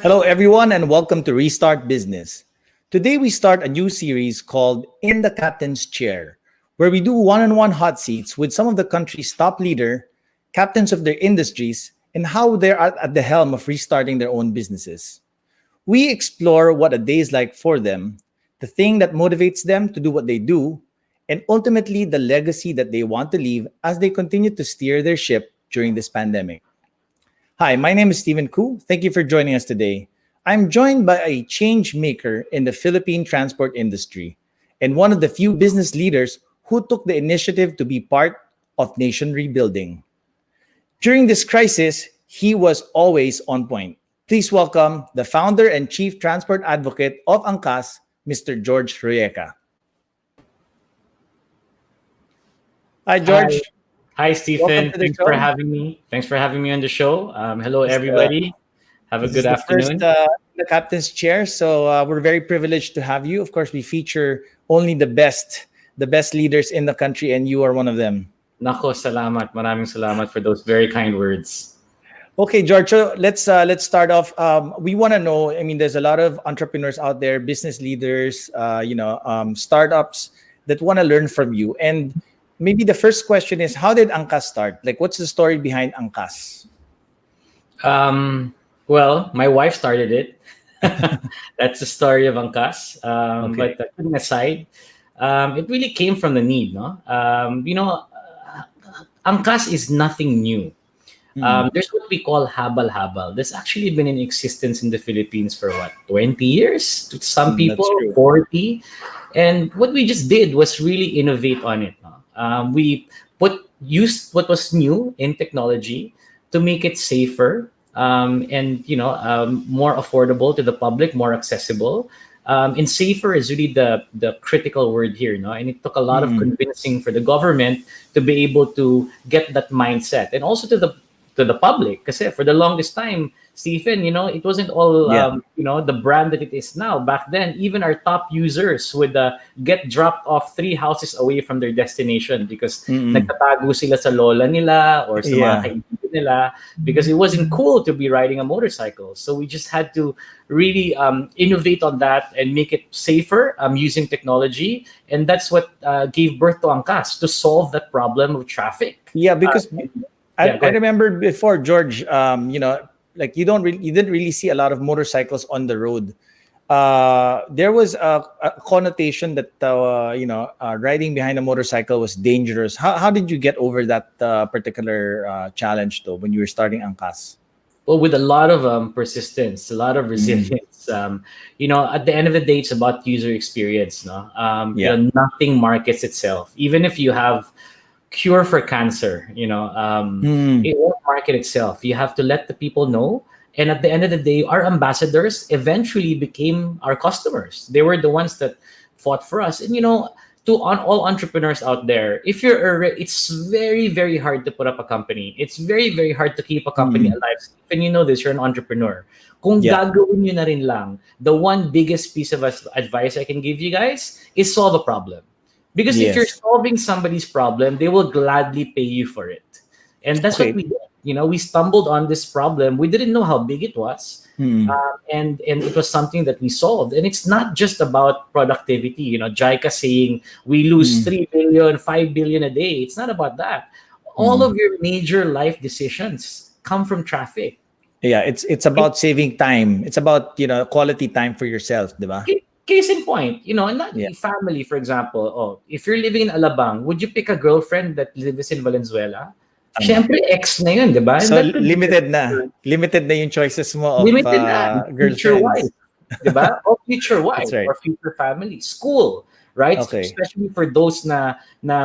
Hello, everyone, and welcome to Restart Business. Today, we start a new series called In the Captain's Chair, where we do one on one hot seats with some of the country's top leader, captains of their industries, and how they're at the helm of restarting their own businesses. We explore what a day is like for them, the thing that motivates them to do what they do, and ultimately the legacy that they want to leave as they continue to steer their ship during this pandemic. Hi, my name is Stephen Koo. Thank you for joining us today. I'm joined by a change maker in the Philippine transport industry and one of the few business leaders who took the initiative to be part of nation rebuilding. During this crisis, he was always on point. Please welcome the founder and chief transport advocate of Angkas, Mr. George Royeca. Hi, Hi, George. hi, Welcome Stephen. to the Thanks for show. having me. Thanks for having me on the show. Hello, This, uh, everybody. Have a this good is the first afternoon. the captain's chair, so we're very privileged to have you. Of course, we feature only the best leaders in the country, and you are one of them. Nako, salamat. Maraming salamat for those very kind words. Okay, George. So let's start off. We want to know. I mean, there's a lot of entrepreneurs out there, business leaders, startups that want to learn from you. And maybe the first question is, how did Angkas start? Like, what's the story behind Angkas? Well, my wife started it. That's the story of Angkas. Okay. But putting aside, it really came from the need, no? Angkas is nothing new. Hmm. There's what we call habal-habal. That's actually been in existence in the Philippines for what, 20 years? To some That's people, true. 40. And what we just did was really innovate on it. No? We used what was new in technology to make it safer and more affordable to the public, more accessible. And safer is really the critical word here, no? And it took a lot of Hmm. convincing for the government to be able to get that mindset, and also to the public. Because for the longest time, Stephen, it wasn't all Yeah. the brand that it is now. Back then, even our top users would get dropped off 3 houses away from their destination because Mm-mm. nagtatago sila sa lola nila or sa mga Yeah. kaibigan nila, because it wasn't cool to be riding a motorcycle. So we just had to really innovate on that and make it safer using technology. And that's what gave birth to Angkas, to solve that problem of traffic. Yeah, Uh, because yeah, I go ahead. remember before George, like you didn't really see a lot of motorcycles on the road. There was a connotation that riding behind a motorcycle was dangerous. How did you get over that particular challenge though when you were starting Angkas? Well, with a lot of persistence, a lot of Mm. resilience. At the end of the day, it's about user experience. No, Yeah. nothing markets itself. Even if you have cure for cancer, Mm. it won't market itself. You have to let the people know. And at the end of the day, our ambassadors eventually became our customers. They were the ones that fought for us. And to on all entrepreneurs out there, if it's very very hard to put up a company. It's very very hard to keep a company Mm. alive. And you know this, you're an entrepreneur. Kung Yeah. gagawin nyo na rin lang, the one biggest piece of advice I can give you guys is solve a problem. Because if you're Yes. solving somebody's problem, they will gladly pay you for it. And that's what Okay. we did. We stumbled on this problem. We didn't know how big it was. Mm. And it was something that we solved. And it's not just about productivity. JICA saying we lose Mm. 3 billion, 5 billion a day. It's not about that. All Mm. of your major life decisions come from traffic. Yeah, it's about saving time. It's about, quality time for yourself, diba? Case in point, not Yeah. family, for example. Oh, if you're living in Alabang, would you pick a girlfriend that lives in Valenzuela? Tama. Siyempre, ex na yun, di ba? And So that could be limited na. Limited na yung choices mo of limited na. Future girlfriends. wife, di ba? Or future That's wife, right. or future family. School, right? Okay. Especially for those na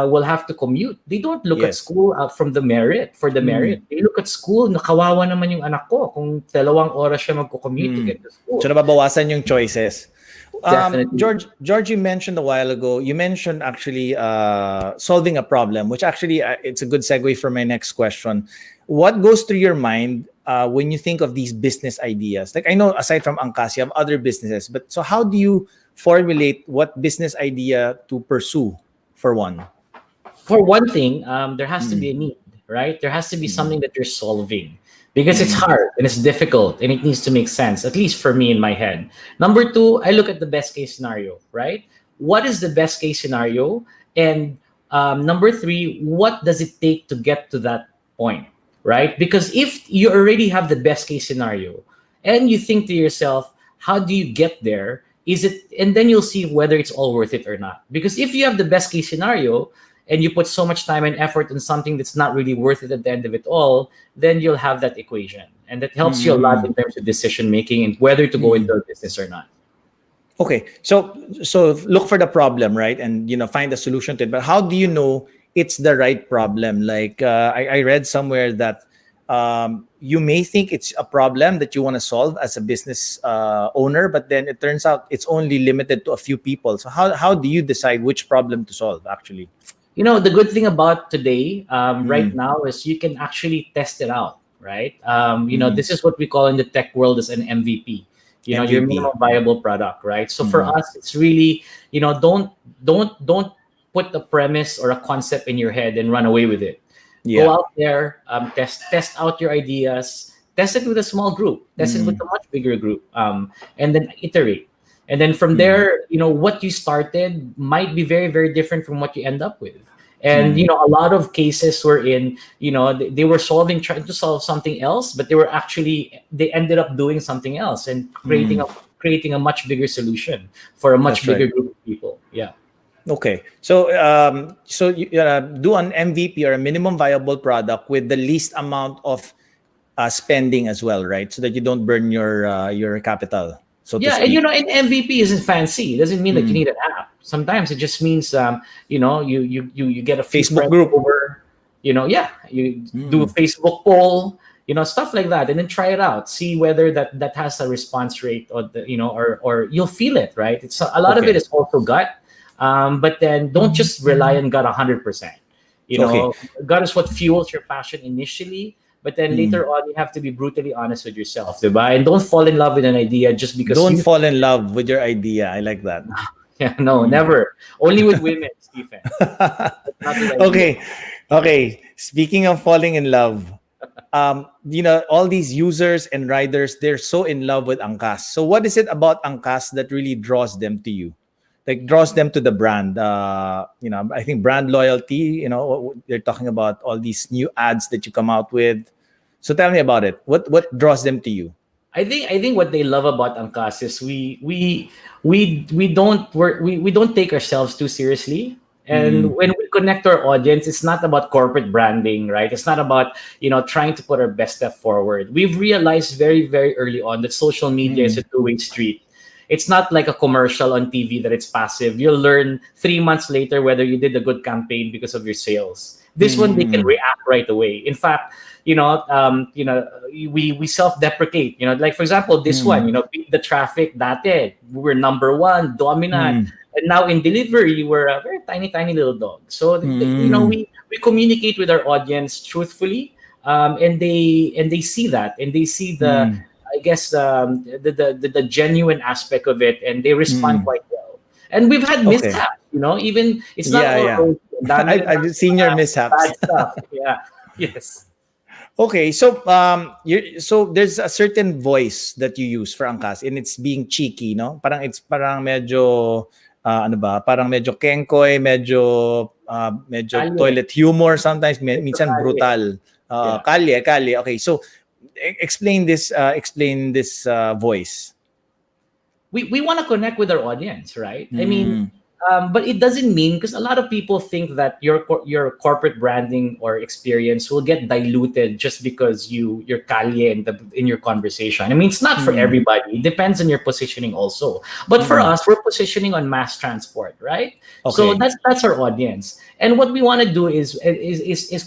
will have to commute. They don't look at Yes. school out from the merit, for the Mm. merit. They look at school, nakawawa naman yung anak ko kung 2 oras siya magko-commute to Mm. get to school. So nababawasan yung choices. Definitely. George, you mentioned a while ago, you mentioned actually solving a problem, which actually it's a good segue for my next question. What goes through your mind when you think of these business ideas? Like I know aside from Angkas, you have other businesses, but so how do you formulate what business idea to pursue for one? For one thing, there has to be Mm. a need. right? There has to be something that you're solving because it's hard and it's difficult and it needs to make sense, at least for me in my head. Number two, I look at the best case scenario, right? What is the best case scenario? And number three, what does it take to get to that point, right? Because if you already have the best case scenario and you think to yourself, how do you get there? Is it, and then you'll see whether it's all worth it or not. Because if you have the best case scenario and you put so much time and effort in something that's not really worth it at the end of it all, then you'll have that equation. And that helps you a lot in terms of decision making and whether to go into a business or not. Okay, so look for the problem, right, and find a solution to it. But how do you know it's the right problem? Like I read somewhere that you may think it's a problem that you want to solve as a business owner, but then it turns out it's only limited to a few people. So how do you decide which problem to solve? Actually, the good thing about today, right now, is you can actually test it out, right? This is what we call in the tech world as an MVP. Your MVP. minimum viable product, right? So for us, it's really, don't put a premise or a concept in your head and run away with it. Yeah. Go out there, test out your ideas, test it with a small group, test it with a much bigger group, and then iterate. And then from there, what you started might be very, very different from what you end up with. And a lot of cases were in, they were trying to solve something else, but they ended up doing something else and creating a much bigger solution for a much bigger group of people. Yeah. Okay, so you do an MVP or a minimum viable product with the least amount of spending as well, right? So that you don't burn your capital. So to speak. And an MVP isn't fancy. It doesn't mean that you need an app. Sometimes it just means you get a few Facebook friends group over, you do a Facebook poll, stuff like that, and then try it out. See whether that has a response rate or or you'll feel it, right? It's a lot of it is also gut. But then don't just rely on gut 100%. Gut is what fuels your passion initially, but then later on you have to be brutally honest with yourself, diba? And don't fall in love with an idea just because. Don't fall in love with your idea. I like that. Yeah, no, never. Only with women, Stephen. Okay. Speaking of falling in love, all these users and riders, they're so in love with Angkas. So what is it about Angkas that really draws them to you? Like draws them to the brand? I think brand loyalty. They're talking about all these new ads that you come out with. So tell me about it. What draws them to you? I think what they love about Angkas is we don't take ourselves too seriously. And when we connect to our audience, it's not about corporate branding, right? It's not about trying to put our best step forward. We've realized very, very early on that social media is a two-way street. It's not like a commercial on TV that it's passive. You'll learn 3 months later whether you did a good campaign because of your sales. This one, they can react right away. In fact, we self-deprecate. Like for example, this one, beat the traffic. Dati, we were number one, dominant, and now in delivery, we're a very tiny, tiny little dog. So we communicate with our audience truthfully, and they see that, and they see the. I guess the genuine aspect of it, and they respond quite well. And we've had mishaps, even it's not all I've seen your mishaps. Bad stuff. Yeah. Yes. Okay, so so there's a certain voice that you use for Angkas, and it's being cheeky, no? Parang medyo Parang medyo kenkoy, medyo Kalye. toilet humor sometimes, minsan brutal. Kalye. Okay, so explain this voice. We want to connect with our audience, right? I mean, but it doesn't mean, because a lot of people think that your corporate branding or experience will get diluted just because you're kalye in your conversation. I mean, it's not for everybody. It depends on your positioning also. But for us, we're positioning on mass transport, right? Okay. So that's our audience. And what we want to do is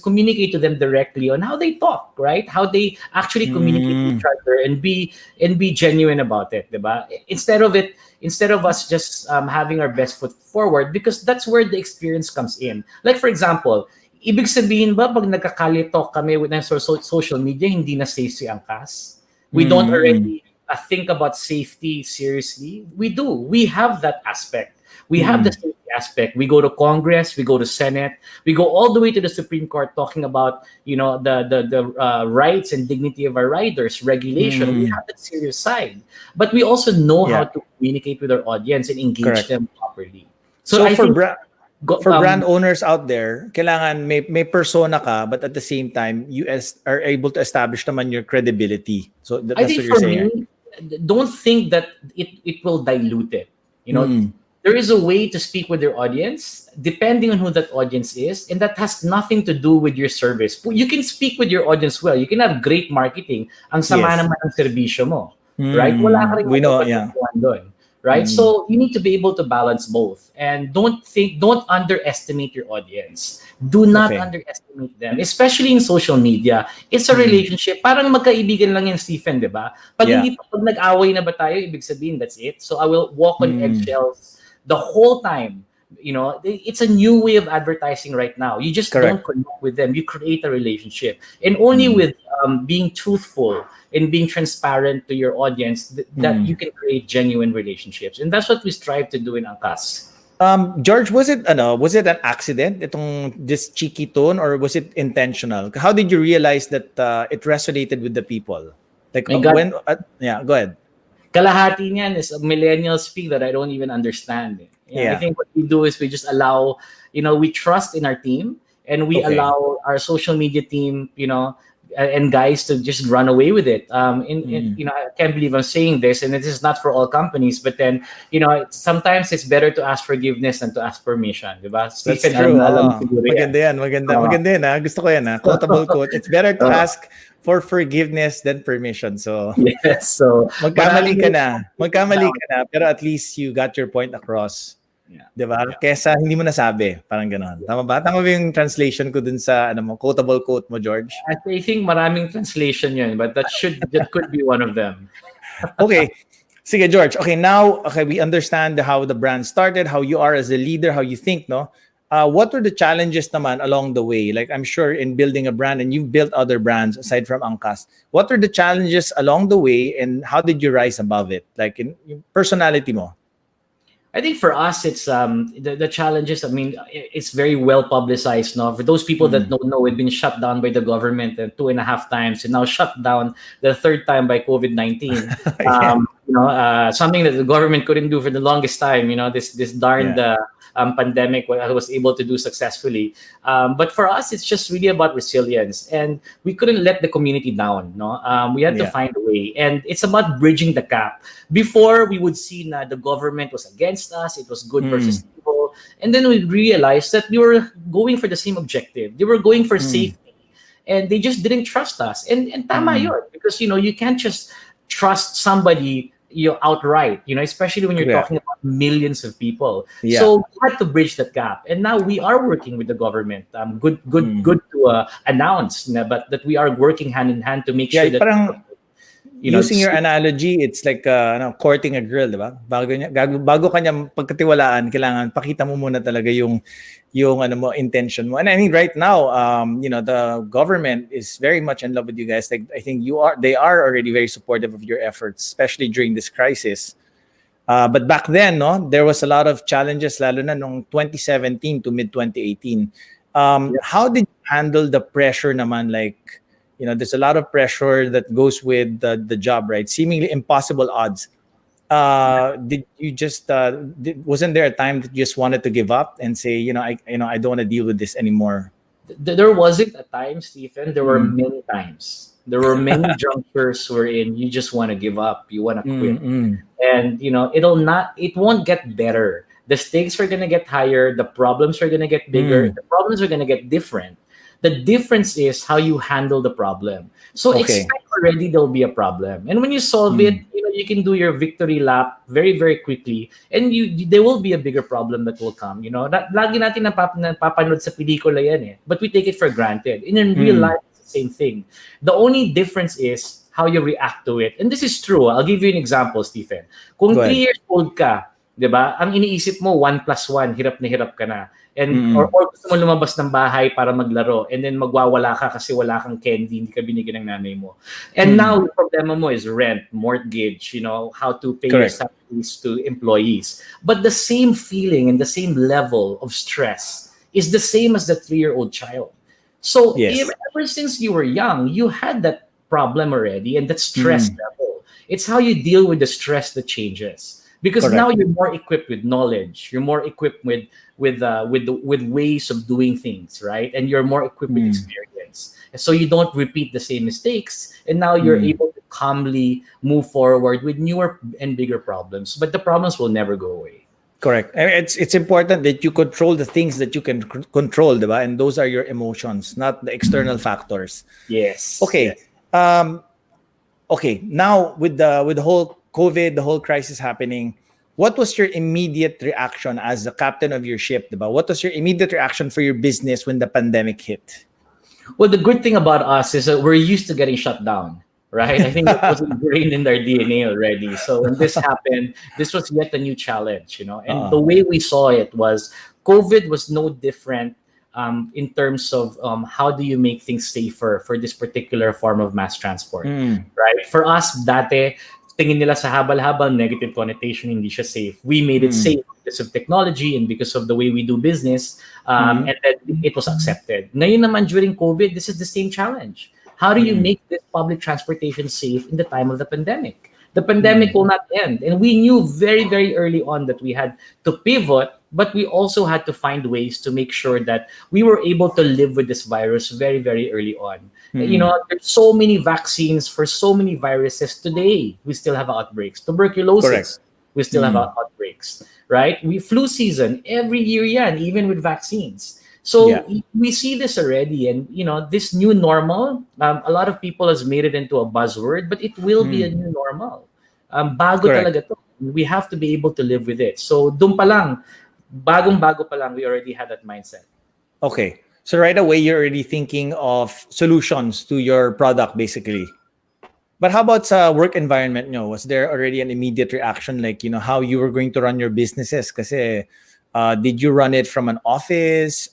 communicate to them directly on how they talk, right? How they actually communicate with each other and be genuine about it, diba? Instead of us just having our best foot forward, because that's where the experience comes in. Like for example, ibig sabihin ba pag nagkakali-talk kami with social media, hindi na safe si Angkas? We don't already think about safety seriously? We do. We have that aspect. We have the safety aspect. We go to Congress, we go to Senate, we go all the way to the Supreme Court talking about, the rights and dignity of our riders, regulation. We have that serious side, but we also know how Yeah. to communicate with our audience and engage Correct. them properly. So I for think for brand owners out there, kailangan may persona ka, but at the same time, you are able to establish naman your credibility. So I that's think what you're for saying, right? me, don't think that it will dilute it. You know, Mm. there is a way to speak with your audience, depending on who that audience is, and that has nothing to do with your service. You can speak with your audience well. You can have great marketing. Ang sama Yes. naman ng serbisyo mo, right? Wala ka ring We know, yeah. mapapagpuan doon, right? So you need to be able to balance both, and don't underestimate your audience. Do not Okay. underestimate them, especially in social media. It's a relationship. Parang magkaibigan lang yan, Stephen, di ba? Pag Yeah. pag nag-away na ba tayo, ibig sabihin, that's it. So I will walk on eggshells the whole time. It's a new way of advertising right now. You just don't Correct. connect with them. You create a relationship. And only with being truthful and being transparent to your audience that you can create genuine relationships. And that's what we strive to do in Angkas. George, was it an accident this cheeky tone, or was it intentional? How did you realize that it resonated with the people? Like My God. yeah, go ahead. Kalahati niyan is a millennial speak that I don't even understand. I think what we do is we just allow, we trust in our team, and we Okay. allow our social media team, and guys to just run away with it. I can't believe I'm saying this, and this is not for all companies, but then, sometimes it's better to ask forgiveness than to ask permission, diba? That's Stephen, true. alam siguro yan. Maganda yan. Maganda yan. Gusto ko yan. Quotable quote. It's better to ask for forgiveness than permission. So, Yes, so magkamali ka maraming- na, pero at least you got your point across. Yeah. Diba? Kesa hindi mo nasabi. Parang ganon. Tama ba? Tama ba yung translation ko dun sa quotable quote mo, George? I think maraming translation yun, but that could be one of them. Okay. Sige, George. Okay, now, we understand how the brand started, how you are as a leader, how you think, no? What were the challenges naman along the way? Like, I'm sure in building a brand, and you've built other brands aside from Angkas, what were the challenges along the way, and how did you rise above it? Like, in personality mo? I think for us, it's the challenges. I mean, it's very well publicized. No, for those people that don't know, we've been shut down by the government 2.5 times, and now shut down the third time by COVID-19. Something that the government couldn't do for the longest time. This darned pandemic I was able to do successfully. But for us, it's just really about resilience, and we couldn't let the community down. No, we had to find a way, and it's about bridging the gap. Before, we would see that the government was against us; it was good versus evil, and then we realized that we were going for the same objective. They were going for safety, and they just didn't trust us. And tama yun, because you can't just trust somebody outright, especially when you're talking about millions of people. Yeah. So we had to bridge that gap, and now we are working with the government. Good to announce, but that we are working hand in hand to make sure that parang, using your analogy, it's like courting a girl, di ba? Bago kanya pagkatiwalaan, kailangan pakita mo muna talaga yung intention mo. And I mean, right now, the government is very much in love with you guys. Like, I think they are already very supportive of your efforts, especially during this crisis. But back then, there was a lot of challenges, lalo na nung 2017 to mid 2018. How did you handle the pressure naman? Like, there's a lot of pressure that goes with the job, right? Seemingly impossible odds. Did you just wasn't there a time that you just wanted to give up and say, I don't want to deal with this anymore? There wasn't a time, Stephen. There were many times. There were many junctures wherein you just want to give up. You want to quit, and it won't get better. The stakes are gonna get higher. The problems are gonna get bigger. The problems are gonna get different. The difference is how you handle the problem. So expect already there'll be a problem. And when you solve it, you can do your victory lap very, very quickly. And there will be a bigger problem that will come. Lagi natin napapanood sa pelikula yan eh. But we take it for granted. In real life, it's the same thing. The only difference is how you react to it. And this is true. I'll give you an example, Stephen. Kung 3 years old ka, 'Di ba? Ang iniisip mo, 1 plus 1, hirap na hirap ka na. And or, Mm-mm. or gusto mo lumabas ng bahay para maglaro and then magwawala ka kasi wala kang candy, hindi ka binigyan ng nanay mo. And now, Mm-mm. the problema mo is rent, mortgage, how to pay your Correct. salaries to employees. But the same feeling and the same level of stress is the same as the 3-year-old child. So Yes. ever since you were young, you had that problem already and that stress Mm. level. It's how you deal with the stress that changes. Because now Correct. you're more equipped with knowledge, you're more equipped with ways of doing things, right? And you're more equipped with Mm. experience. And so you don't repeat the same mistakes, and now you're Mm. able to calmly move forward with newer and bigger problems. But the problems will never go away. Correct. And it's important that you control the things that you can control, diba? And those are your emotions, not the external factors. Yes, Okay. yes. Um, okay. Now with the whole COVID, the whole crisis happening, what was your immediate reaction as the captain of your ship, diba? What was your immediate reaction for your business when the pandemic hit? Well, the good thing about us is that we're used to getting shut down, right? I think that was ingrained in our DNA already. So when this happened, this was yet a new challenge. And the Uh-uh. way we saw it was COVID was no different in terms of how do you make things safer for this particular form of mass transport, Mm. right? For us, dati, tingin nila sa habal-habal, negative connotation, hindi siya safe. We made it Mm. safe because of technology and because of the way we do business, Mm. and then it was accepted. Ngayon naman during COVID, this is the same challenge. How do you Mm. make this public transportation safe in the time of the pandemic? The pandemic Mm. will not end. And we knew very, very early on that we had to pivot, but we also had to find ways to make sure that we were able to live with this virus very, very early on. Mm. There's so many vaccines for so many viruses today. We still have outbreaks. Correct. Tuberculosis, we still have Mm. outbreaks, right? We flu season every year, yeah, and even with vaccines. Yeah. So we see this already, and this new normal. A lot of people has made it into a buzzword, but it will be a Mm. new normal. Bago Correct. talaga to. We have to be able to live with it. So dun pa lang, bagong-bago pa lang, we already had that mindset. Okay. So right away you're already thinking of solutions to your product basically. But how about sa work environment nyo? Was there already an immediate reaction like, how you were going to run your businesses? Kasi did you run it from an office?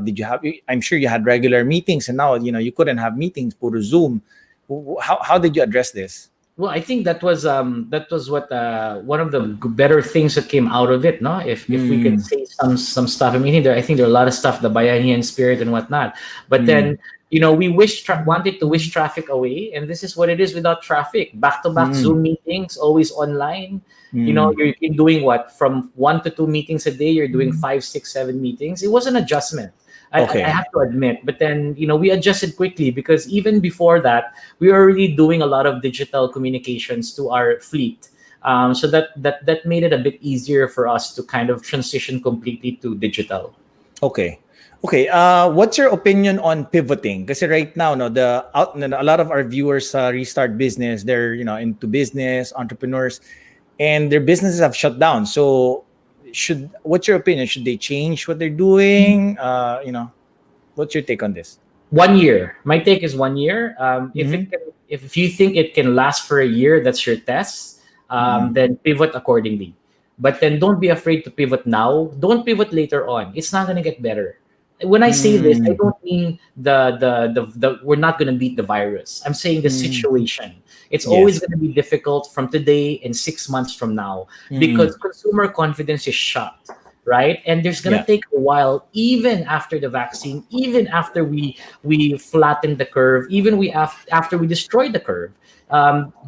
Did you have I'm sure you had regular meetings and now, you couldn't have meetings, puro Zoom. How did you address this? Well, I think that was what one of the better things that came out of it. No, if we can Mm. say some stuff. I mean, I think there are a lot of stuff, the Bayanihan spirit and whatnot. But Mm. then we wanted to wish traffic away, and this is what it is without traffic. Back to back Mm. Zoom meetings, always online. Mm. You're doing what, from 1 to 2 meetings a day. You're doing 5, 6, 7 meetings. It was an adjustment. I Okay. have to admit, but then we adjusted quickly because even before that, we were already doing a lot of digital communications to our fleet. So that made it a bit easier for us to kind of transition completely to digital. Okay. Okay. What's your opinion on pivoting? Because right now, no, a lot of our viewers restart business. They're into business, entrepreneurs, and their businesses have shut down. So, what's your opinion? Should they change what they're doing? What's your take on this? 1 year. My take is 1 year. Mm-hmm. If you think it can last for a year, that's your test. Mm-hmm. Then pivot accordingly. But then don't be afraid to pivot now. Don't pivot later on. It's not gonna get better. When I say this, I don't mean the we're not gonna beat the virus. I'm saying the Mm-hmm. situation. It's always Yes. gonna be difficult from today and 6 months from now Mm-hmm. because consumer confidence is shot, right? And there's gonna Yeah. take a while, even after the vaccine, even after we flatten the curve, even after we destroy the curve.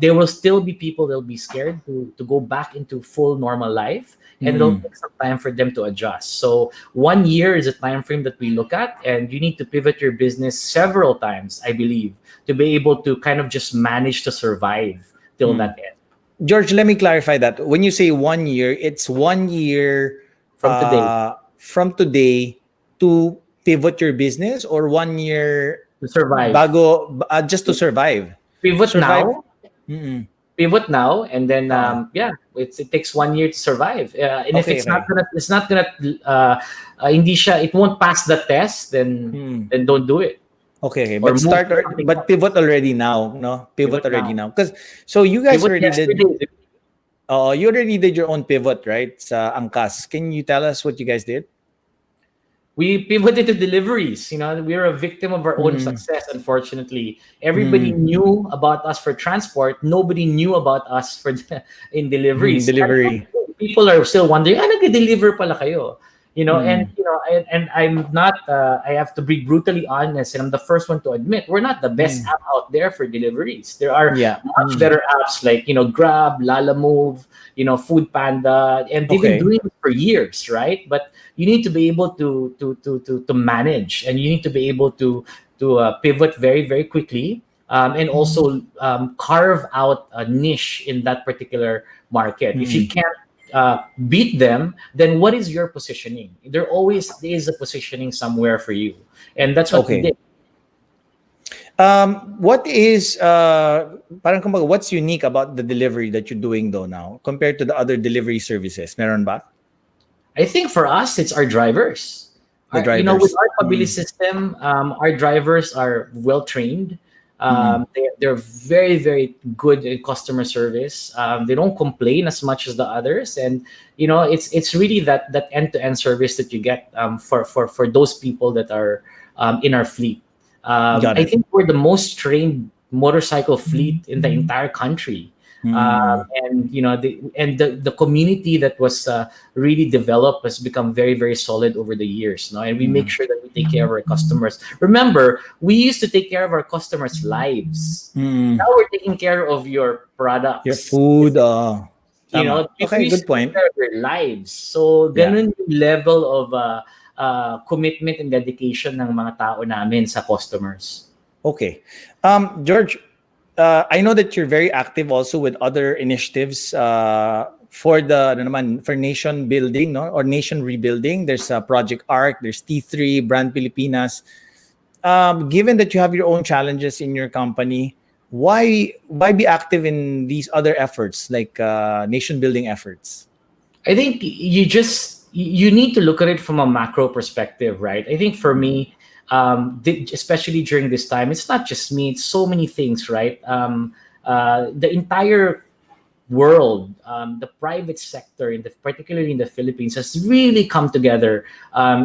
There will still be people that'll be scared to go back into full normal life, and it'll Mm-hmm. take some time for them to adjust. So 1 year is a time frame that we look at, and you need to pivot your business several times, I believe, to be able to kind of just manage to survive till Mm. that end. George, let me clarify that. When you say 1 year, it's 1 year From today from today to pivot your business, or 1 year to survive. just to survive. Pivot Survive. now, Mm-mm. and then Uh, yeah, it takes 1 year to survive. And if okay, okay. it's not gonna hindi siya, it won't pass the test, then Mm. don't do it, Okay, okay. or move to something But else. pivot already now, no? Pivot Pivot already now. now. Because so you guys Pivot already did. yesterday. You already did your own pivot, right? Sa Angkas. Can you tell us what you guys did? We pivoted to deliveries. We were a victim of our own Mm. success, unfortunately. Everybody Mm. knew about us for transport. Nobody knew about us in deliveries. And Delivery. people are still wondering, nag-deliver pala kayo? Mm. And I'm not, I have to be brutally honest, and I'm the first one to admit, we're not the best Mm. app out there for deliveries. There are Yeah. much Mm. better apps like, Grab, Lalamove, Food Panda, and they've been Okay. doing it for years, right? But you need to be able to manage, and you need to be able to pivot very very quickly, and also carve out a niche in that particular market. If you Mm. can't beat them, then what is your positioning? There always is a positioning somewhere for you, and that's what we Okay. did. What is parang kumbaga, what's unique about the delivery that you're doing though now compared to the other delivery services? Meron ba? I think for us, it's our drivers. The With drivers. our Pabili Mm. system, our drivers are well trained. Mm. They're very, very good in customer service. They don't complain as much as the others, and it's really that end to end service that you get for those people that are in our fleet. Got I it. think we're the most trained motorcycle fleet in the entire country. Mm. And the community that was really developed has become very very solid over the years, and we make Mm. sure that we take care of our customers. Remember, we used to take care of our customers lives. Mm. Now we're taking care of your Your products. food. Tama. We Okay, used good to take point. care of your lives. So Yeah. ganun yung level of commitment and dedication ng mga tao namin sa customers. Okay. George, I know that you're very active also with other initiatives for for nation building, no, or nation rebuilding. There's Project Arc, there's T3, Brand Pilipinas. Given that you have your own challenges in your company, why be active in these other efforts like nation building efforts? I think you need to look at it from a macro perspective, right? I think for me, especially during this time, it's not just me; it's so many things, right? The entire world, the private sector, particularly in the Philippines, has really come together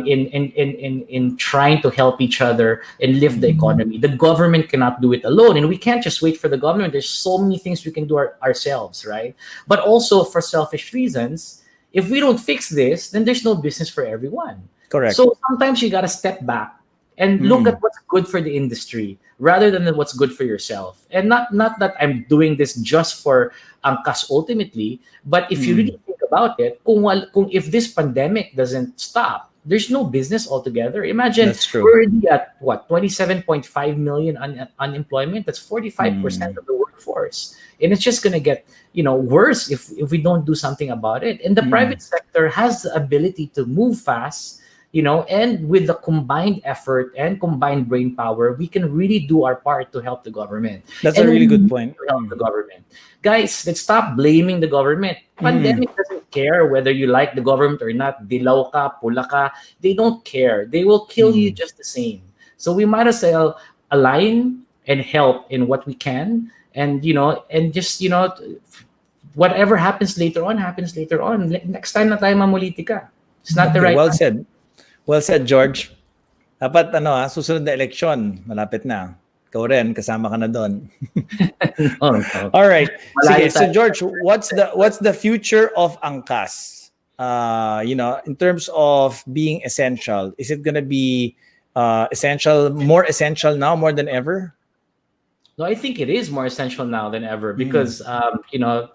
in trying to help each other and lift the economy. The government cannot do it alone, and we can't just wait for the government. There's so many things we can do ourselves, right? But also for selfish reasons, if we don't fix this, then there's no business for everyone. Correct. So sometimes you got to step back and look at Mm. what's good for the industry rather than what's good for yourself. And not that I'm doing this just for Angkas ultimately, but if you Mm. really think about it, kung if this pandemic doesn't stop, there's no business altogether. Imagine That's true. we're already at what 27.5 million unemployment. That's 45% Mm. of the workforce, and it's just gonna get worse if we don't do something about it. And the Mm. private sector has the ability to move fast, and with the combined effort and combined brain power, we can really do our part to help the government. That's a And we really good need point. to help the government. Guys, let's stop blaming the government. Mm. Pandemic doesn't care whether you like the government or not. Dilaw ka, pula ka. They don't care. They will kill you Mm. just the same. So we might as well align and help in what we can. And just, whatever happens later on, happens later on. Next time na tayo mamuliti ka. It's not the Okay, right well time. said. Well said, George. Dapat susunod na eleksyon, malapit na. Ikaw rin, kasama ka na doon. No, no. All right. Malayo Sige, so tayo. George, what's the future of Angkas? In terms of being essential, is it gonna be more essential now more than ever? No, I think it is more essential now than ever Mm. because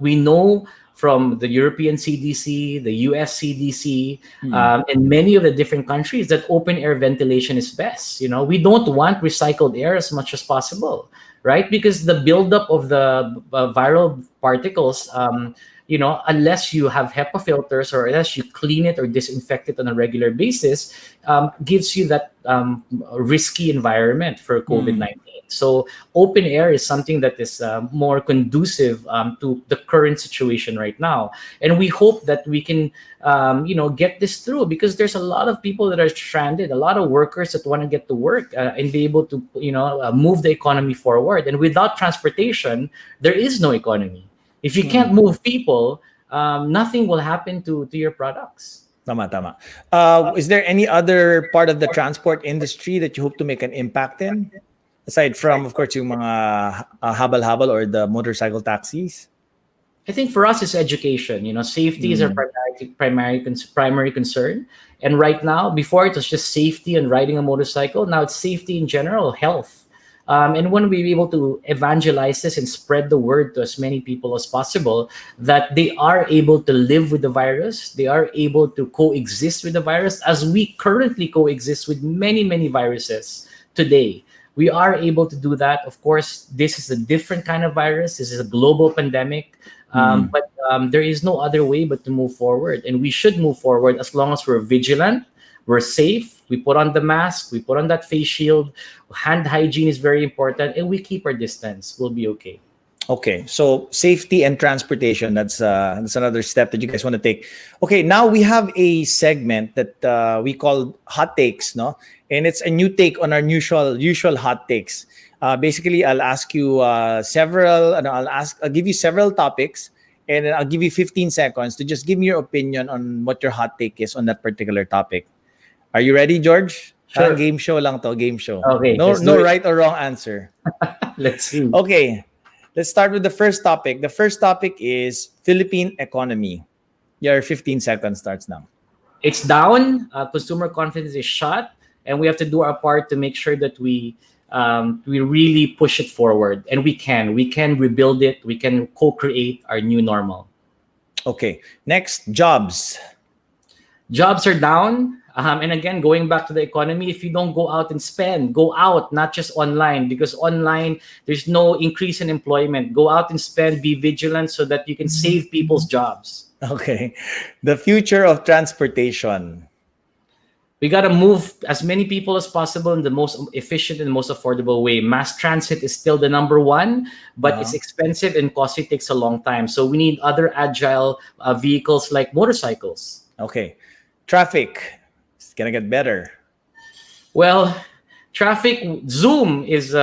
we know from the European CDC, the US CDC, Mm. and many of the different countries that open air ventilation is best. We don't want recycled air as much as possible, right? Because the buildup of the viral particles, unless you have HEPA filters or unless you clean it or disinfect it on a regular basis, gives you that risky environment for COVID 19. So open air is something that is more conducive to the current situation right now, and we hope that we can get this through because there's a lot of people that are stranded, a lot of workers that want to get to work and be able to move the economy forward. And without transportation, there is no economy. If you can't move people, nothing will happen to your products. Tama, tama. Is there any other part of the transport industry that you hope to make an impact in? Aside from, of course, yung mga habal-habal or the motorcycle taxis? I think for us, it's education. Safety is our Mm. primary concern. And right now, before it was just safety and riding a motorcycle. Now it's safety in general, health. And when we're able to evangelize this and spread the word to as many people as possible, that they are able to live with the virus, they are able to coexist with the virus, as we currently coexist with many, many viruses today. We are able to do that. Of course, this is a different kind of virus. This is a global pandemic. But there is no other way but to move forward. And we should move forward as long as we're vigilant, we're safe, we put on the mask, we put on that face shield, hand hygiene is very important, and we keep our distance. We'll be okay. Okay, so safety and transportation, that's another step that you guys want to take. Okay, now we have a segment that we call hot takes, no? And it's a new take on our usual hot takes. Basically, I'll ask you I'll give you several topics, and then I'll give you 15 seconds to just give me your opinion on what your hot take is on that particular topic. Are you ready, George? Sure. Game show lang to, game show. Okay, No let's do it. right or wrong answer. Let's see. Okay, let's start with the first topic. The first topic is Philippine economy. Your 15 seconds starts now. It's down. Consumer confidence is shot, and we have to do our part to make sure that we really push it forward. And we can rebuild it. We can co-create our new normal. Okay, next, jobs. Jobs are down. And again, going back to the economy, if you don't go out and spend, go out, not just online, because online, there's no increase in employment. Go out and spend, be vigilant so that you can save people's jobs. Okay, the future of transportation. We got to move as many people as possible in the most efficient and most affordable way. Mass transit is still the number one, but it's expensive and costly, takes a long time. So we need other agile vehicles like motorcycles. Okay, traffic. It's gonna get better. Well, traffic Zoom is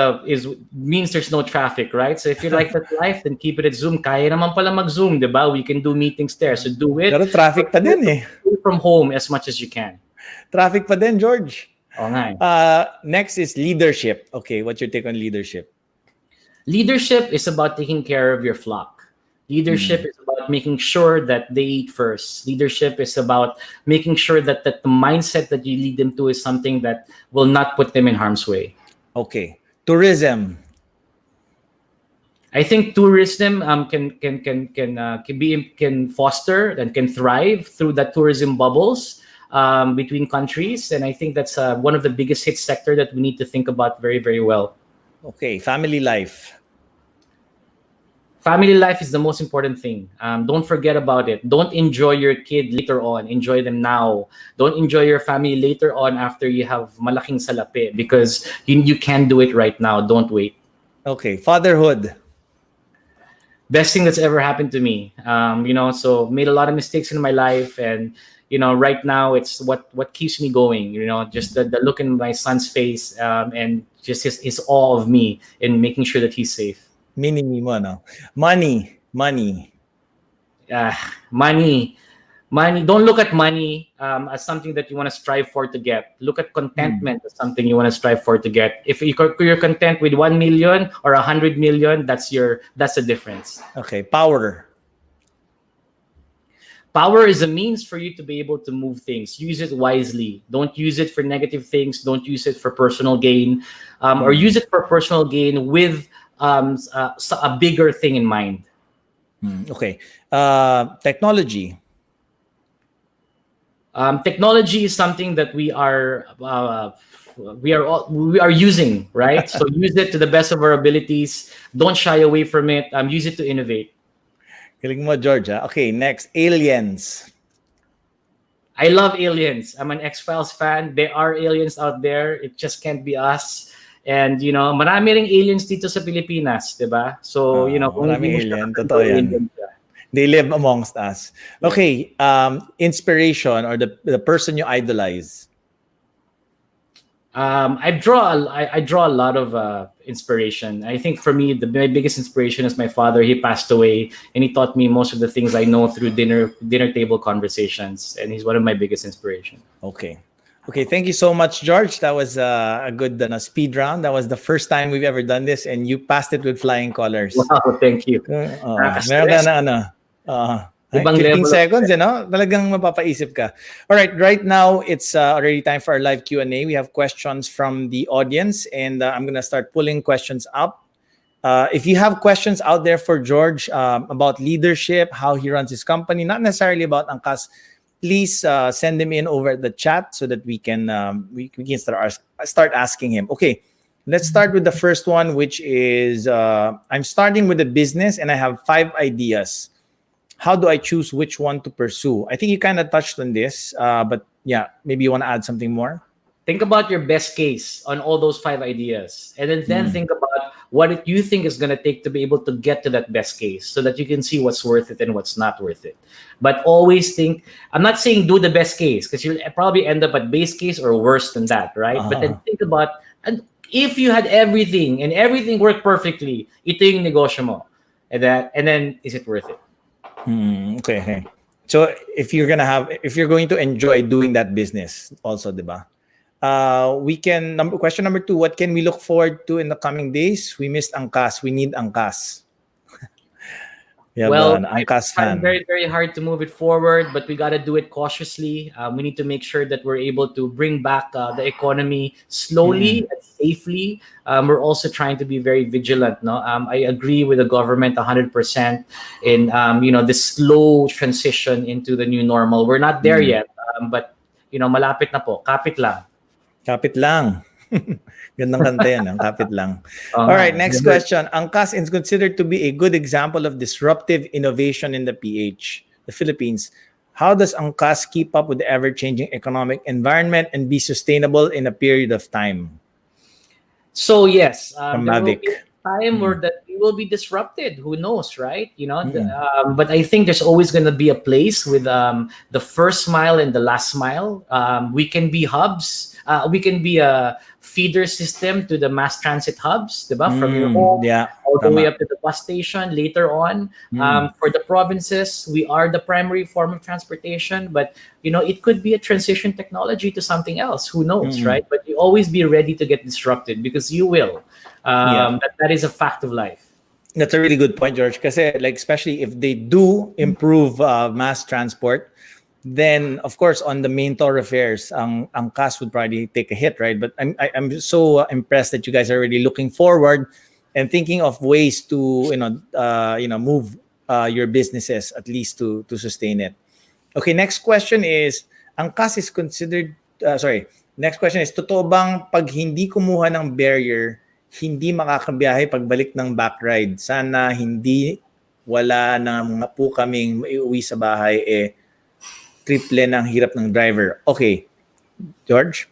means there's no traffic, right? So if you like that life, then keep it at Zoom. Kaya naman pala mag-Zoom, di ba? We can do meetings there. So do it. Pero traffic pa din eh. Do it from home as much as you can. Traffic pa din, George. Oo nga. Next is leadership. Okay, what's your take on leadership? Leadership is about taking care of your flock. Leadership is about making sure that they eat first. Leadership is about making sure that the mindset that you lead them to is something that will not put them in harm's way. Okay, tourism. I think tourism can foster and can thrive through that tourism bubbles between countries, and I think that's one of the biggest hit sector that we need to think about very, very well. Okay, family life. Family life is the most important thing. Don't forget about it. Don't enjoy your kid later on. Enjoy them now. Don't enjoy your family later on after you have malaking salapi, because you can do it right now. Don't wait. Okay, fatherhood. Best thing that's ever happened to me. So made a lot of mistakes in my life, and right now it's what keeps me going. Just the look in my son's face, and just his awe of me and making sure that he's safe. Mini mo, no? Money. Money. Don't look at money as something that you want to strive for to get. Look at contentment as something you want to strive for to get. If you're content with 1 million or 100 million, that's the difference. Okay, power. Power is a means for you to be able to move things. Use it wisely. Don't use it for negative things. Don't use it for personal gain, or use it for personal gain with a bigger thing in mind. Okay. Technology. Technology is something that we are using, right? So use it to the best of our abilities. Don't shy away from it. Use it to innovate. Galing mo, George. Okay, next, aliens. I love aliens. I'm an X-Files fan. There are aliens out there. It just can't be us. And marami ring aliens dito sa Pilipinas, 'di ba? So, marami alien, totoo yan. They live amongst us. Okay, inspiration or the person you idolize. I draw a lot of inspiration. I think for me, my biggest inspiration is my father. He passed away, and he taught me most of the things I know through dinner table conversations. And he's one of my biggest inspiration. Okay. Okay, thank you so much, George. That was a good speed round. That was the first time we've ever done this, and you passed it with flying colors. Wow, thank you. Meron ka Stress, na ano, ay, ibang 15 level of seconds, you know? Talagang mapapaisip ka. All right now it's already time for our live Q&A. We have questions from the audience, and I'm going to start pulling questions up. If you have questions out there for George about leadership, how he runs his company, not necessarily about Angkas, please send them in over the chat so that we can start asking him. Okay, let's start with the first one, which is I'm starting with a business and I have 5 ideas. How do I choose which one to pursue? I think you kind of touched on this, but yeah, maybe you want to add something more. think about your best case on all those 5 ideas, and then think about what you think is going to take to be able to get to that best case, so that you can see what's worth it and what's not worth it. But always think, I'm not saying do the best case, because you'll probably end up at base case or worse than that, right? But then think about, and if you had everything and everything worked perfectly, ito yung negosyo mo, and then is it worth it? Okay. So if you're going to enjoy doing that business also, diba? Question number 2, what can we look forward to in the coming days? We missed Angkas. We need Angkas. Yeah, Well, an I'm Angkas trying fan. very, very hard to move it forward, but we got to do it cautiously. We need to make sure that we're able to bring back the economy slowly and safely. We're also trying to be very vigilant. No, I agree with the government 100% in this slow transition into the new normal. We're not there yet, but malapit na po. Kapit lang. Kapit lang. Gandang kanta yan, ang kapit lang. Oo All nga right, eh. next question. Angkas is considered to be a good example of disruptive innovation in the Philippines. How does Angkas keep up with the ever-changing economic environment and be sustainable in a period of time? So yes, From there will Mavic. be a time where that we will be disrupted. Who knows, right? But I think there's always going to be a place with the first mile and the last mile. We can be hubs. We can be a feeder system to the mass transit hubs, diba? From your home Yeah, all the way tama. up to the bus station later on. For the provinces, we are the primary form of transportation, but it could be a transition technology to something else. Who knows, right? But you always be ready to get disrupted, because you will. Yeah. That is a fact of life. That's a really good point, George. Kasi especially if they do improve mass transport, then of course on the main thoroughfares, ang cost would probably take a hit, right? But I'm so impressed that you guys are really looking forward and thinking of ways to move your businesses at least to sustain it. Okay, next question is, Angkas is considered next question is, totoo bang pag hindi kumuha ng barrier, hindi makakabiyahe pagbalik ng back ride? Sana hindi wala na mga po kaming maiuwi sa bahay, triple ng hirap ng driver. Okay, George?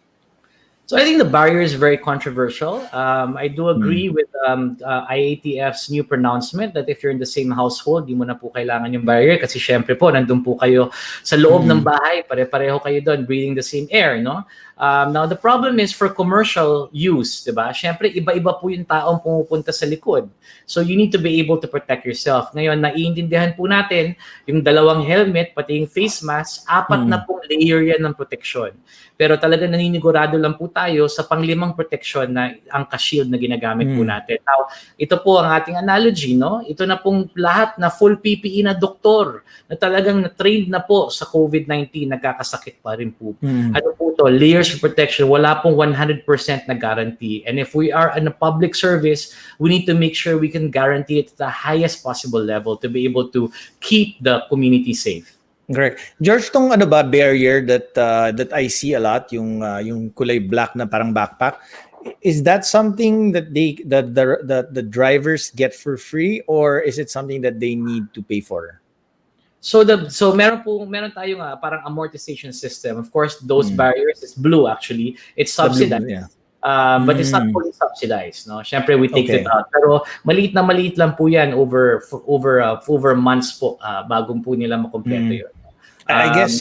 So I think the barrier is very controversial. I do agree with IATF's new pronouncement that if you're in the same household, di mo na po kailangan yung barrier, kasi syempre po, nandun po kayo sa loob ng bahay, pare-pareho kayo doon, breathing the same air, no? Now, the problem is for commercial use, diba? Syempre, iba-iba po yung taong pumupunta sa likod. So, you need to be able to protect yourself. Ngayon, naiintindihan po natin yung 2 helmet, pati yung face mask, 4 na pong layer yan ng protection. Pero talaga naninigurado lang po tayo sa pang-5 protection na Angkas shield na ginagamit po natin. Now, ito po ang ating analogy, no? Ito na pong lahat na full PPE na doktor na talagang na-trained na po sa COVID-19, nagkakasakit pa rin po. Ano po to? Layers of protection. Wala pong 100% na guarantee. And if we are in a public service, we need to make sure we can guarantee it to the highest possible level to be able to keep the community safe. Correct. George, tong barrier that I see a lot, yung kulay black na parang backpack, is that something that the drivers get for free, or is it something that they need to pay for? So meron tayong parang amortization system. Of course, those barriers is blue actually. It's subsidized. Yeah. But it's not fully subsidized, no? Syempre we take Okay. it out. Pero maliit lang po 'yan over months po bago po nila makumpleto 'yon. I guess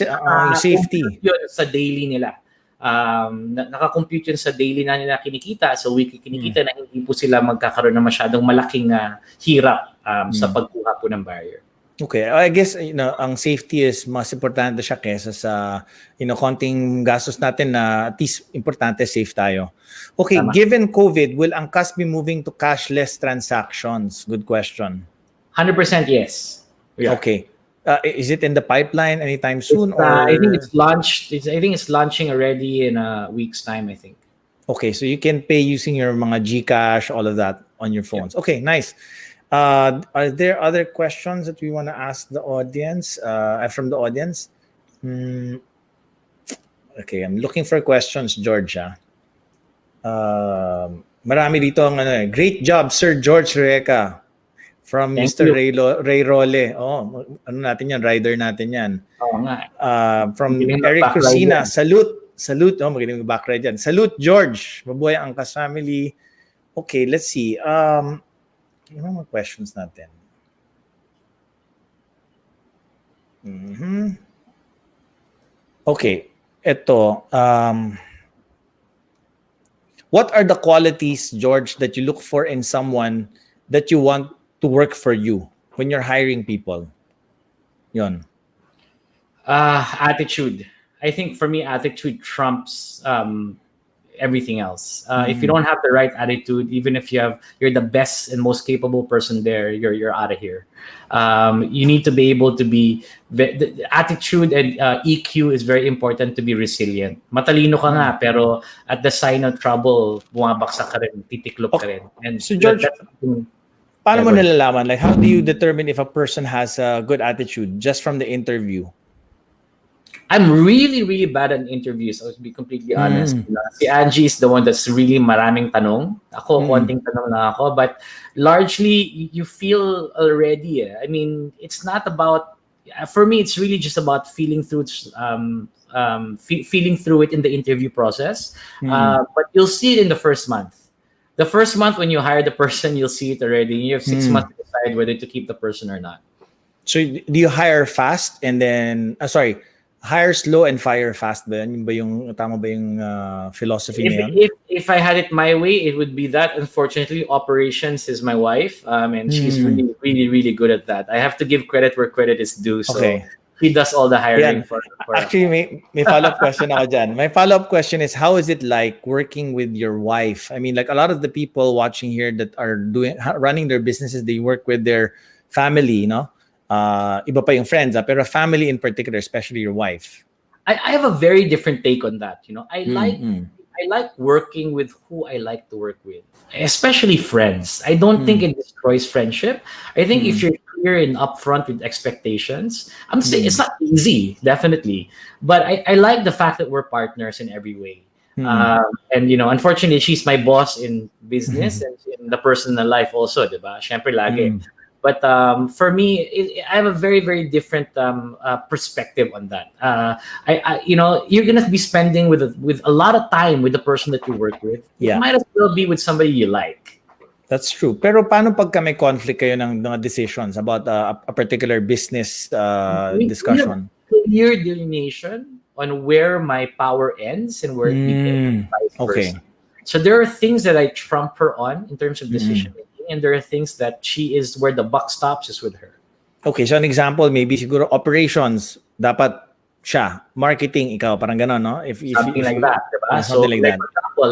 safety. Yun sa daily nila. nakakompute yun sa daily na nila kinikita, sa weekly kinikita, na hindi po sila magkakaroon ng masyadong malaking hirap sa pagkuha po ng barrier. Okay, I guess ang safety is mas importante siya kaysa sa konting gastos natin na at least importante safe tayo. Okay, Tama. given COVID, will Angkas be moving to cashless transactions? Good question. 100% yes. Yeah. Okay. Is it in the pipeline anytime soon? I think it's launched. I think it's launching already in a week's time, I think. Okay, so you can pay using your mga GCash, all of that on your phones. Okay, nice. Are there other questions that we want to ask the audience, from the audience? Okay, I'm looking for questions, Georgia. Marami dito ang great job, Sir George Royeca. From Thank Mr. you. Ray Role. Oh, ano natin yan, rider natin yan. Oo nga. From Magaling Eric mag-backride Crisina, yan. salute. Oh, magaling mag-backride yan. Salute, George. Mabuhay ang Angkas family. Okay, let's see. Ano mga questions natin? Okay, ito. What are the qualities, George, that you look for in someone that you want to work for you when you're hiring people? Yon. Attitude. I think for me, attitude trumps everything else. If you don't have the right attitude, even if you're the best and most capable person there, you're out of here. You need to be able to be the attitude, and EQ is very important to be resilient. Matalino ka nga, pero at the sign of trouble, bumabaksak ka rin, titiklop ka rin. And so George, paano mo nalalaman? Like, how do you determine if a person has a good attitude just from the interview? I'm really, really bad at interviews. I'll be completely honest. Si Angie is the one that's really maraming tanong. Ako, konting tanong na ako. But largely, you feel already. I mean, it's not about... For me, it's really just about feeling through feeling through it in the interview process. But you'll see it in the first month. The first month when you hire the person, you'll see it already. You have 6 months to decide whether to keep the person or not. So do you hire fast and then... hire slow and fire fast ba? Tama ba yung philosophy niya? If I had it my way, it would be that. Unfortunately, operations is my wife, and she's really, really, really good at that. I have to give credit where credit is due. So she does all the hiring for Actually, may follow-up question ako dyan. My follow-up question is, how is it like working with your wife? I mean, like a lot of the people watching here that are running their businesses, they work with their family, iba pa yung friends, pero family in particular, especially your wife. I have a very different take on that. I like working with who I like to work with, especially friends. I don't think it destroys friendship. I think if you're clear and upfront with expectations, I'm saying it's not easy, definitely, but I like the fact that we're partners in every way. And unfortunately, she's my boss in business and in the personal life also, diba? Syempre lagi. But for me, I have a very, very different perspective on that. You're gonna be spending with a lot of time with the person that you work with. Yeah. You might as well be with somebody you like. That's true. Pero paano pagka may conflict kayo ng mga decisions about a particular business discussion? Clear delineation on where my power ends and where it begins. Okay. So there are things that I trump her on in terms of decision making. And there are things that she is where the buck stops is with her. Okay, so an example, maybe siguro operations, dapat siya. Marketing, ikaw, parang gano'n, no? If something like that, diba? Something like that. For example,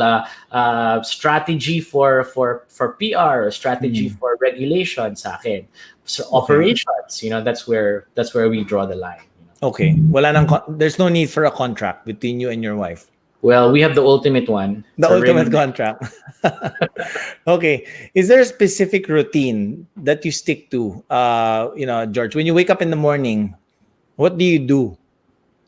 strategy for PR, strategy for regulation sa akin. So operations, that's where we draw the line. Okay, there's no need for a contract between you and your wife. Well, we have the ultimate one. The ultimate contract. Okay. Is there a specific routine that you stick to? George, when you wake up in the morning, what do you do?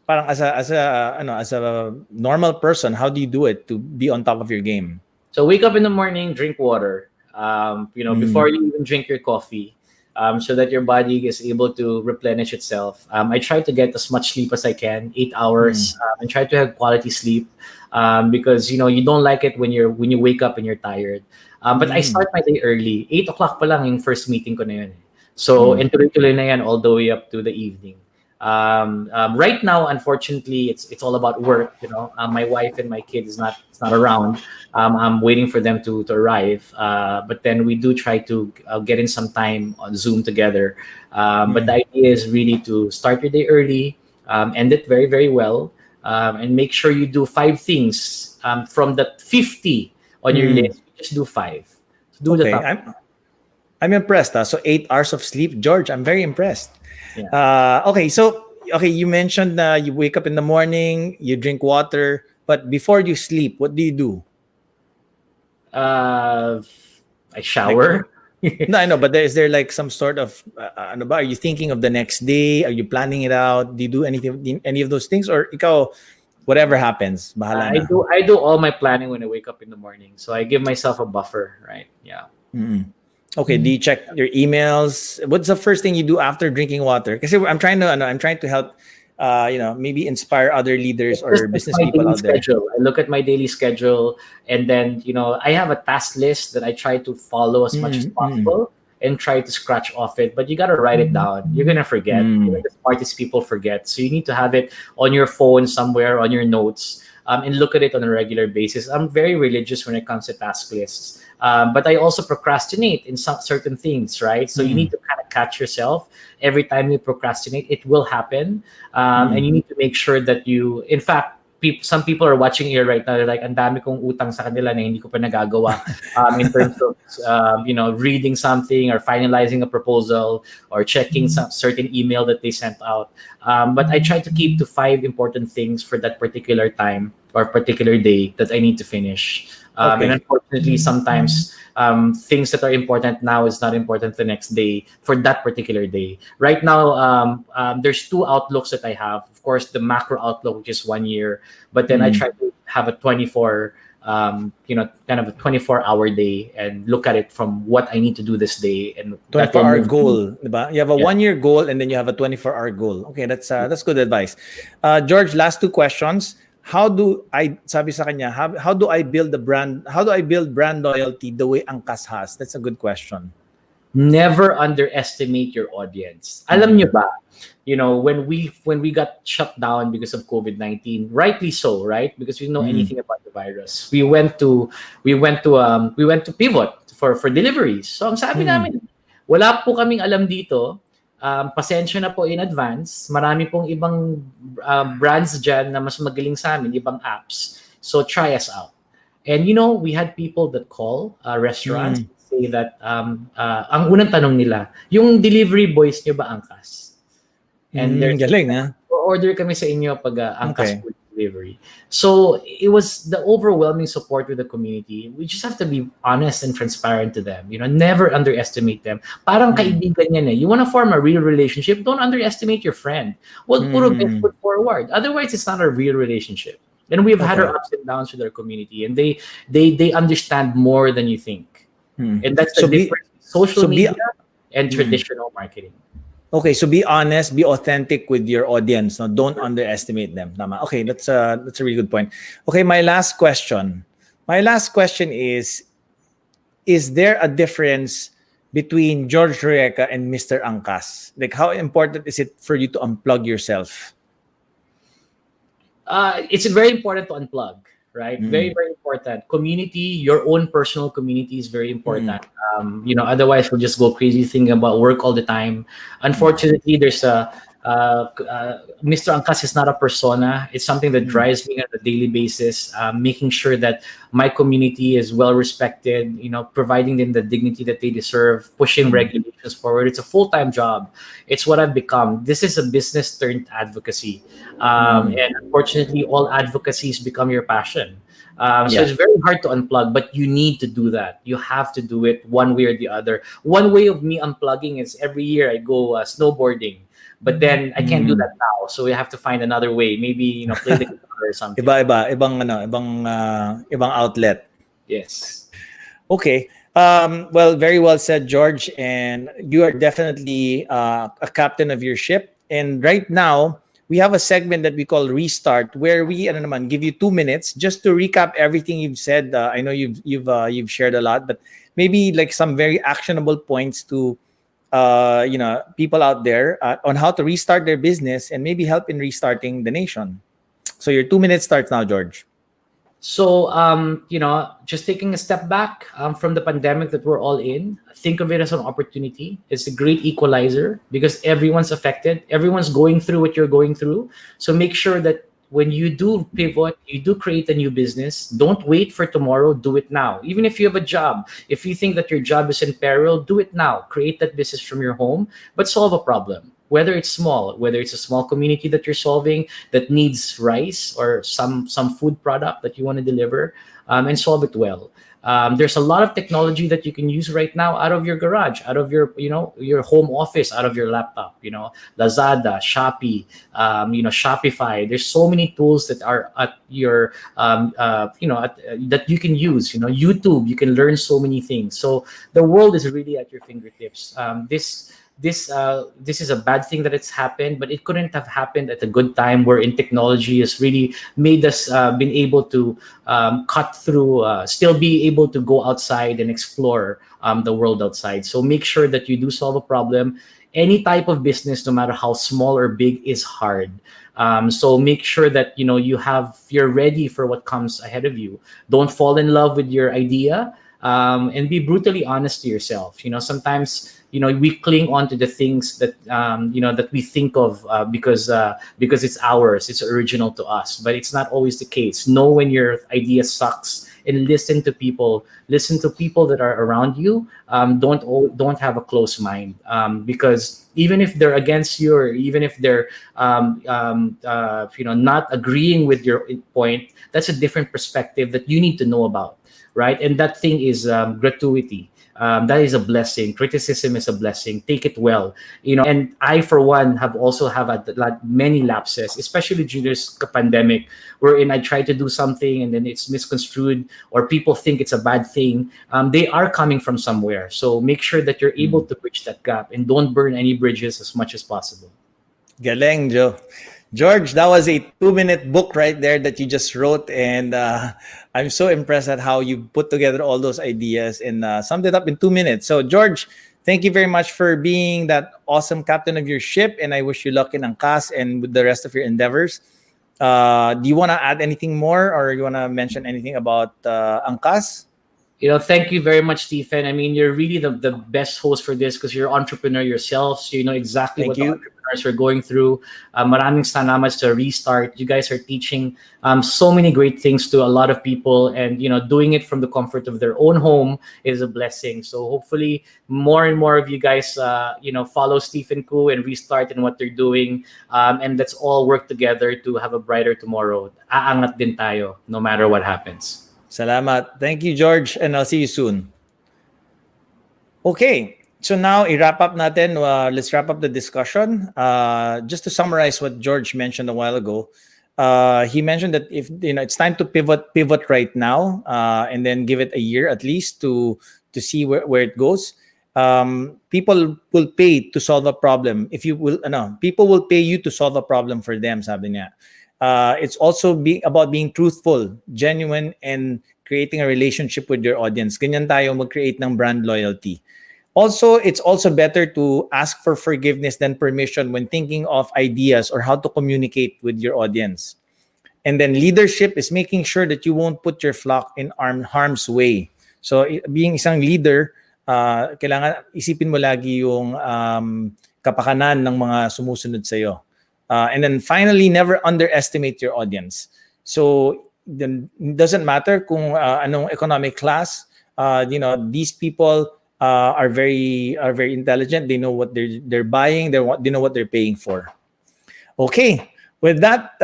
Parang as a normal person, how do you do it to be on top of your game? So wake up in the morning, drink water. Before you even drink your coffee. So that your body is able to replenish itself. I try to get as much sleep as I can, 8 hours, and try to have quality sleep because you don't like it when you wake up and you're tired. But I start my day early. 8 o'clock pa lang yung first meeting ko na yun. So and tuloy-tuloy na yan all the way up to the evening. Right now, unfortunately, it's all about work. My wife and my kid is not around. I'm waiting for them to arrive. But then we do try to get in some time on Zoom together. But the idea is really to start your day early, end it very, very well, and make sure you do five things from the 50 on your Mm. list. Just do five. Do the Okay, top. I'm impressed. So 8 hours of sleep, George. I'm very impressed. Yeah. Okay, so okay, you mentioned you wake up in the morning, you drink water, but before you sleep, what do you do? Uh, I Like, shower. no, I know, but is there like some sort of ano ba? Are you thinking of the next day? Are you planning it out? Do you do anything, any of those things, or ikaw, whatever happens, bahala I na? do I do all my planning when I wake up in the morning. So I give myself a buffer, right? Yeah. Mm-mm. Okay, do you check your emails? What's the first thing you do after drinking water? Because I'm trying to help, maybe inspire other leaders or It's business my people daily out there. schedule. I look at my daily schedule, and then I have a task list that I try to follow as much as Mm, mm, possible and try to scratch off it. But you got to write it down. You're gonna forget. Even mm, the smartest people forget. So you need to have it on your phone somewhere on your notes, and look at it on a regular basis. I'm very religious when it comes to task lists. But I also procrastinate in some certain things, right? So you need mm, to kind of catch yourself every time you procrastinate. It will happen, and mm. you need to make sure that in fact, some people are watching here right now. They're like, "Ang dami kong utang sa kanila na hindi ko pa nagagawa." In terms of reading something or finalizing a proposal or checking some certain email that they sent out. But I try to keep to five important things for that particular time or particular day that I need to finish. And Okay. unfortunately, sometimes things that are important now is not important the next day for that particular day. Right now, there's two outlooks that I have. Of course, the macro outlook, which is 1 year, but then I Mm. try to have a 24, kind of a 24-hour day and look at it from what I need to do this day, and that will 24-hour move me. goal, diba? You have a Yeah. 1 year goal and then you have a 24-hour goal. Okay, that's good advice. George, last two questions. How do I sabi sa kanya, how do I build the brand? How do I build brand loyalty the way Angkas has? That's a good question. Never underestimate your audience. Alam nyo Mm. ba, when we got shut down because of COVID-19, rightly so, right? Because we know Mm. anything about the virus. We went to Pivot for deliveries. So ang sabi Mm. namin, wala po kaming alam dito. Pasensya na po in advance. Marami pong ibang brands dyan na mas magaling sa amin, ibang apps. So try us out. And we had people that call restaurants, Mm. say that ang unang tanong nila, yung delivery boys nyo ba angkas? And they're saying, Galing, ha? order kami sa inyo pag angkas Okay. food delivery. So it was the overwhelming support with the community. We just have to be honest and transparent to them. Never underestimate them. Parang kaibigan yan eh. You want to form a real relationship, don't underestimate your friend. Well, puro best Mm. foot forward. Otherwise, it's not a real relationship. And we've had Okay. our ups and downs with our community, and they understand more than you think. Mm. And that's So the be difference between social so be media and traditional marketing. Okay, so be honest, be authentic with your audience. No, don't underestimate them. Tama. Okay, that's a really good point. Okay, my last question. My last question is there a difference between George Royeca and Mr. Angkas? Like, how important is it for you to unplug yourself? It's very important to unplug, right? Very, Mm. very important. Community, your own personal community is very Mm. important. Otherwise we'll just go crazy thinking about work all the time. Unfortunately, there's Mr. Angkas is not a persona. It's something that drives me on a daily basis, making sure that my community is well respected, providing them the dignity that they deserve, pushing regulations forward. It's a full-time job. It's what I've become. This is a business turned advocacy. And unfortunately, all advocacies become your passion. So Yeah. it's very hard to unplug, but you need to do that. You have to do it one way or the other. One way of me unplugging is every year I go snowboarding, but then I can't do that now. So we have to find another way. Maybe play the guitar or something. Ibang outlet. Yes. Okay. Well, very well said, George. And you are definitely a captain of your ship. And right now, we have a segment that we call Restart, where we give you 2 minutes just to recap everything you've said. I know you've shared a lot, but maybe like some very actionable points to people out there on how to restart their business and maybe help in restarting the nation. So your 2 minutes starts now, George. So, just taking a step back from the pandemic that we're all in, think of it as an opportunity. It's a great equalizer because everyone's affected. Everyone's going through what you're going through. So make sure that when you do pivot, you do create a new business, don't wait for tomorrow, do it now. Even if you have a job, if you think that your job is in peril, do it now. Create that business from your home, but solve a problem. Whether it's small, whether it's a small community that you're solving that needs rice or some food product that you want to deliver, and solve it well. There's a lot of technology that you can use right now out of your garage, out of your home office, out of your laptop. Lazada, Shopee, Shopify. There's so many tools that are at your that you can use. YouTube. You can learn so many things. So the world is really at your fingertips. This is a bad thing that it's happened, but it couldn't have happened at a good time wherein technology has really made us been able to cut through, still be able to go outside and explore the world outside. So make sure that you do solve a problem. Any type of business, no matter how small or big, is hard. So make sure that you're ready for what comes ahead of you. Don't fall in love with your idea, and be brutally honest to yourself. Sometimes we cling on to the things that that we think of because it's ours, it's original to us, but it's not always the case. Know when your idea sucks and listen to people that are around you. Don't have a closed mind, because even if they're against you, or even if they're not agreeing with your point, that's a different perspective that you need to know about, right? And that thing is gratuity. That is a blessing. Criticism is a blessing. Take it well, And I, for one, have had many lapses, especially during this pandemic, wherein I try to do something and then it's misconstrued, or people think it's a bad thing. They are coming from somewhere, so make sure that you're able to bridge that gap and don't burn any bridges as much as possible. Galing, Joe. George, that was a 2-minute book right there that you just wrote. And I'm so impressed at how you put together all those ideas and summed it up in 2 minutes. So, George, thank you very much for being that awesome captain of your ship. And I wish you luck in Angkas and with the rest of your endeavors. Do you want to add anything more, or you want to mention anything about Angkas? Thank you very much, Stephen. I mean, you're really the best host for this because you're an entrepreneur yourself. So you know exactly Thank what you. the entrepreneurs are going through. Maraming salamat to Restart. You guys are teaching so many great things to a lot of people, and doing it from the comfort of their own home is a blessing. So hopefully more and more of you guys follow Stephen Koo and Restart and what they're doing, and let's all work together to have a brighter tomorrow. Aangat din tayo no matter what happens. Salamat. Thank you, George, and I'll see you soon. Okay, so now i-wrap up natin. Let's wrap up the discussion. Just to summarize what George mentioned a while ago, he mentioned that if it's time to pivot right now, and then give it a year at least to see where it goes. People will pay to solve a problem. If you will, people will pay you to solve a problem for them. Sabi niya. It's also about being truthful, genuine, and creating a relationship with your audience. Ganyan tayo mag-create ng brand loyalty. Also, it's also better to ask for forgiveness than permission when thinking of ideas or how to communicate with your audience. And then leadership is making sure that you won't put your flock in harm's way. So being isang leader, kailangan isipin mo lagi yung kapakanan ng mga sumusunod sa'yo. And then finally, never underestimate your audience. So then it doesn't matter kung anong economic class. These people are very intelligent. They know what they're buying. They know what they're paying for. Okay. With that,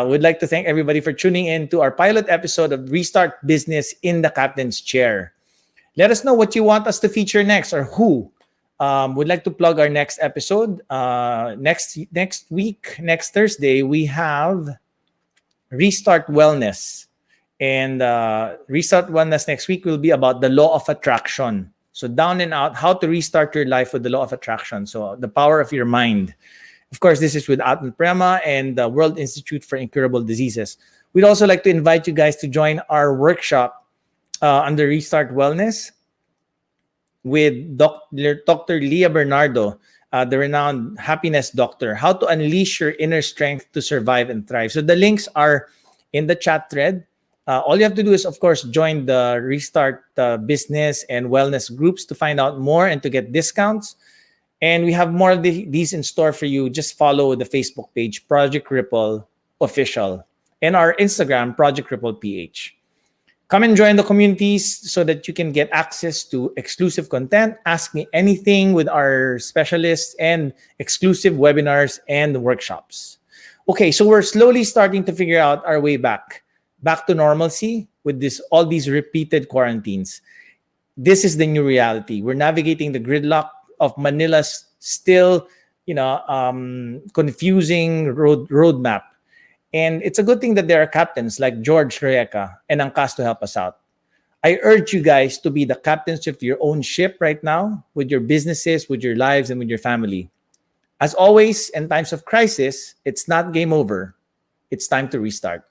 we'd like to thank everybody for tuning in to our pilot episode of Restart Business in the Captain's Chair. Let us know what you want us to feature next, or who. We'd like to plug our next episode. Next week, next Thursday, we have Restart Wellness. And Restart Wellness next week will be about the law of attraction. So down and out, how to restart your life with the law of attraction. So the power of your mind. Of course, this is with Atman Prema and the World Institute for Incurable Diseases. We'd also like to invite you guys to join our workshop under Restart Wellness. with Dr. Leah Bernardo, the renowned happiness doctor, how to unleash your inner strength to survive and thrive. So the links are in the chat thread. All you have to do is, of course, join the Restart business and wellness groups to find out more and to get discounts. And we have more of these in store for you. Just follow the Facebook page, Project Ripple Official, and our Instagram, Project Ripple PH. Come and join the communities so that you can get access to exclusive content, ask me anything with our specialists, and exclusive webinars and workshops. Okay, so we're slowly starting to figure out our way back to normalcy with all these repeated quarantines. This is the new reality. We're navigating the gridlock of Manila's still, confusing roadmap. And it's a good thing that there are captains like George Royeca and Angkas to help us out. I urge you guys to be the captains of your own ship right now, with your businesses, with your lives, and with your family. As always, in times of crisis, it's not game over. It's time to restart.